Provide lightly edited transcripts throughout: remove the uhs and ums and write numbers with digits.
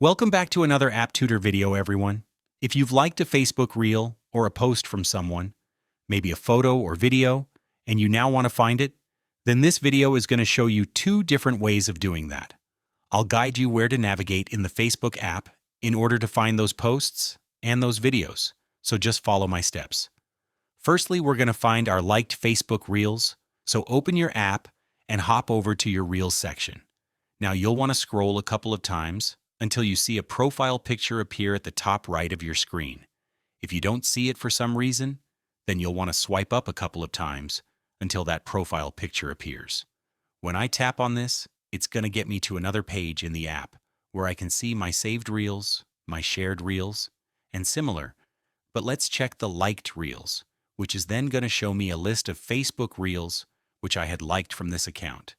Welcome back to another App Tutor video, everyone. If you've liked a Facebook reel or a post from someone, maybe a photo or video, and you now want to find it, then this video is going to show you two different ways of doing that. I'll guide you where to navigate in the Facebook app in order to find those posts and those videos, so just follow my steps. Firstly, we're going to find our liked Facebook Reels, so open your app and hop over to your Reels section. Now you'll want to scroll a couple of times until you see a profile picture appear at the top right of your screen. If you don't see it for some reason, then you'll want to swipe up a couple of times until that profile picture appears. When I tap on this, it's going to get me to another page in the app where I can see my saved reels, my shared reels, and similar. But let's check the liked reels, which is then going to show me a list of Facebook reels which I had liked from this account.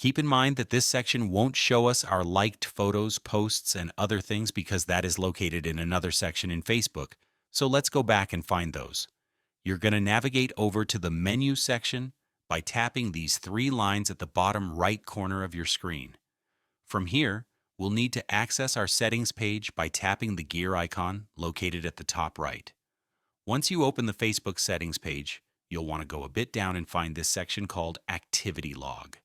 Keep in mind that this section won't show us our liked photos, posts, and other things because that is located in another section in Facebook. So let's go back and find those. You're going to navigate over to the menu section by tapping these three lines at the bottom right corner of your screen. From here, we'll need to access our settings page by tapping the gear icon located at the top right. Once you open the Facebook settings page, you'll want to go a bit down and find this section called Activity Log.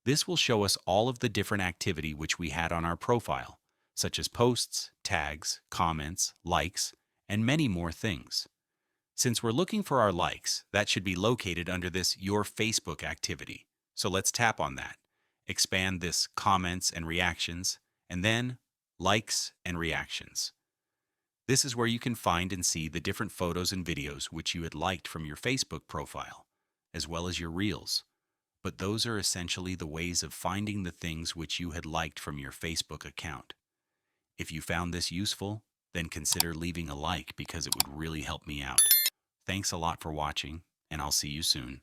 This will show us all of the different activity which we had on our profile, such as posts, tags, comments, likes, and many more things. Since we're looking for our likes, that should be located under this Your Facebook activity. So let's tap on that. Expand this Comments and Reactions, and then Likes and Reactions. This is where you can find and see the different photos and videos which you had liked from your Facebook profile, as well as your Reels. But those are essentially the ways of finding the things which you had liked from your Facebook account. If you found this useful, then consider leaving a like because it would really help me out. Thanks a lot for watching, and I'll see you soon.